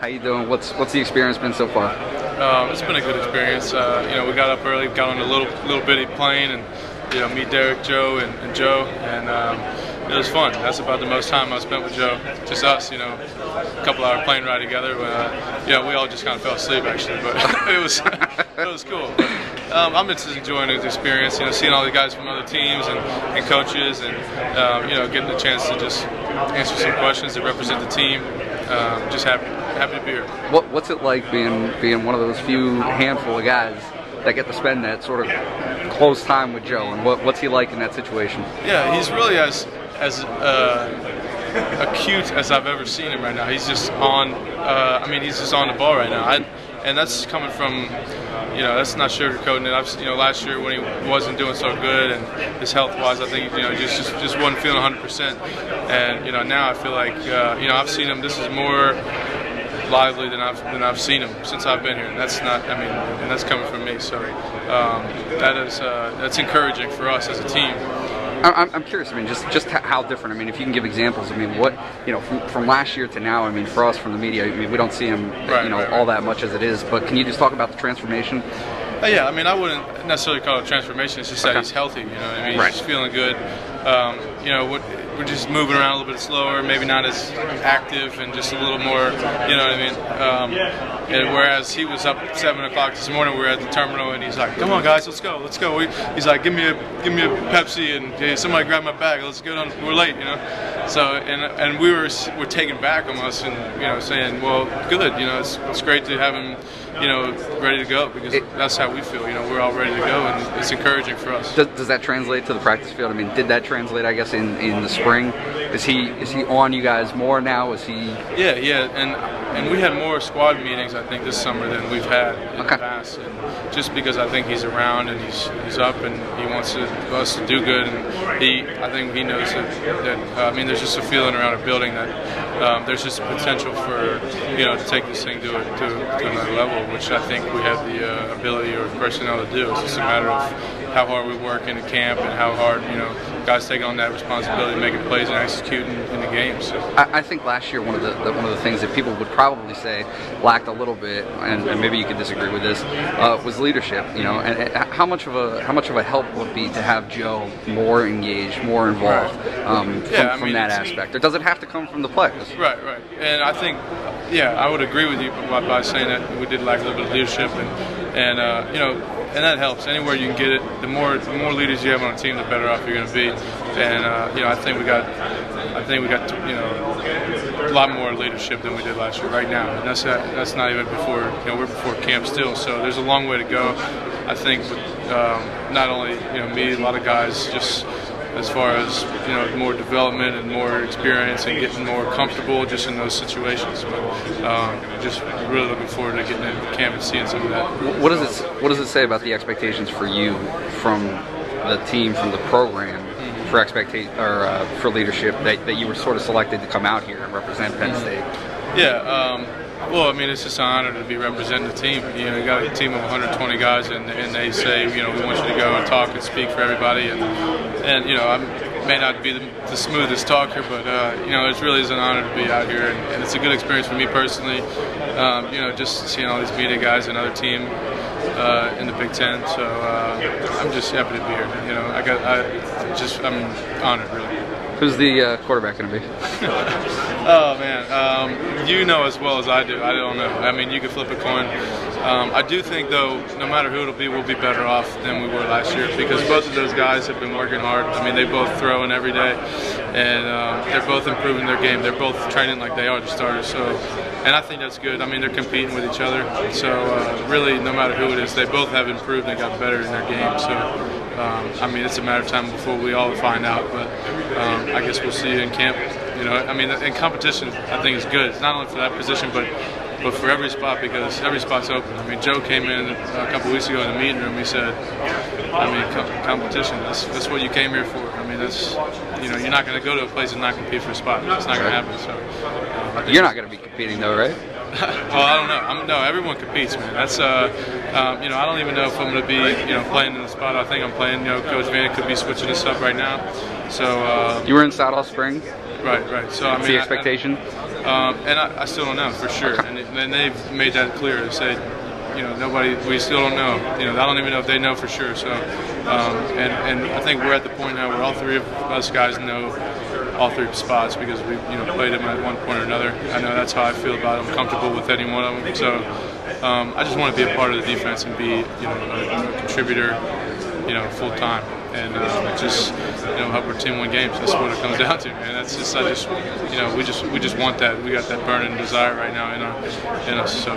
How you doing? What's the experience been so far? It's been a good experience. We got up early, got on a little bitty plane, and meet Derek, Joe, and Joe, and it was fun. That's about the most time I spent with Joe. Just us, a couple-hour plane ride together. We all just kind of fell asleep actually, but it was cool. But, I'm just enjoying the experience. Seeing all the guys from other teams and coaches, and getting the chance to just answer some questions that represent the team. Just happy to be here. What's it like being one of those few handful of guys that get to spend that sort of close time with Joe, and what's he like in that situation? Yeah, he's really as acute as I've ever seen him right now. He's just on. He's just on the ball right now. And that's coming from, that's not sugarcoating it. Last year when he wasn't doing so good and his health-wise, I think just wasn't feeling 100%. And now I feel like I've seen him. This is more lively than I've seen him since I've been here, and that's not. And that's coming from me. So that's encouraging for us as a team. I'm curious. Just how different. If you can give examples. What from last year to now. For us from the media, we don't see him, all that much as it is. But can you just talk about the transformation? Yeah, I wouldn't necessarily call it a transformation. It's just that he's healthy. He's just feeling good. We're just moving around a little bit slower, maybe not as active, and just a little more. And whereas he was up at 7 o'clock this morning, we were at the terminal, and he's like, "Come on, guys, let's go." He's like, "Give me a Pepsi, and hey, somebody grab my bag. Let's get on. We're late, So and we're taken back almost, and saying, "Well, good. It's great to have him, ready to go, because that's how we feel. We're all ready to go, and it's encouraging for us." Does that translate to the practice field? Did that translate? I guess in the spring, is he on you guys more now? Is he? Yeah, and we had more squad meetings I think this summer than we've had in the past, and just because I think he's around and he's up and he wants us to do good, and I think he knows that there's just a feeling around a building that there's just potential for to take this thing to another level, which I think we have the ability or personnel to do. It's just a matter of how hard we work in the camp and how hard guys take on that responsibility, making plays and executing in the game. So I think last year one of the things that people would probably say lacked a little bit, and maybe you could disagree with this, was leadership. And how much of a help would it be to have Joe more engaged, more involved from that aspect? Or does it have to come from the players? Right. And I think, I would agree with you by saying that we did lack a little bit of leadership, and that helps. Anywhere you can get it, the more leaders you have on a team, the better off you're going to be. And I think we got a lot more leadership than we did last year right now. And that's not even before we're before camp still. So there's a long way to go. I think not only me, a lot of guys, just as far as more development and more experience and getting more comfortable just in those situations. But just really looking forward to getting into camp and seeing some of that. What does it say about the expectations for you from the team, from the program, for leadership that you were sort of selected to come out here and represent Penn State? Yeah. Well, it's just an honor to be representing the team. You got a team of 120 guys, and they say, we want you to go and talk and speak for everybody. And I may not be the smoothest talker, but it really is an honor to be out here, and it's a good experience for me personally. Just seeing all these media guys and other team in the Big Ten. So I'm just happy to be here. I'm honored, really. Who's the quarterback going to be? Oh man, as well as I do. I don't know. You could flip a coin. I do think, though, no matter who it'll be, we'll be better off than we were last year, because both of those guys have been working hard. They both throw in every day, and they're both improving their game. They're both training like they are the starters. So, and I think that's good. They're competing with each other. So really, no matter who it is, they both have improved and got better in their game. So. It's a matter of time before we all find out, but I guess we'll see in camp. And competition, I think, is good. It's not only for that position, but for every spot, because every spot's open. Joe came in a couple weeks ago in the meeting room. He said, competition. That's what you came here for. That's you're not going to go to a place and not compete for a spot. It's not going to happen. So you're not going to be competing, though, right? Well, I don't know. No, everyone competes, man. That's I don't even know if I'm going to be playing in the spot I think I'm playing. Coach Van could be switching this up right now. So you were in South Spring. Right. So What's the expectation? And I still don't know for sure. And they've made that clear. They said, you know, we still don't know. You know, I don't even know if they know for sure. So, and I think we're at the point now where all three of us guys know all three spots because we, you know, played them at one point or another. I know that's how I feel about them. I'm comfortable with any one of them. So, I just want to be a part of the defense and be, you know, a contributor, you know, full time. And just, you know, help our team win games. That's what it comes down to, man. That's just, you know, we just want that. We got that burning desire right now in us. So.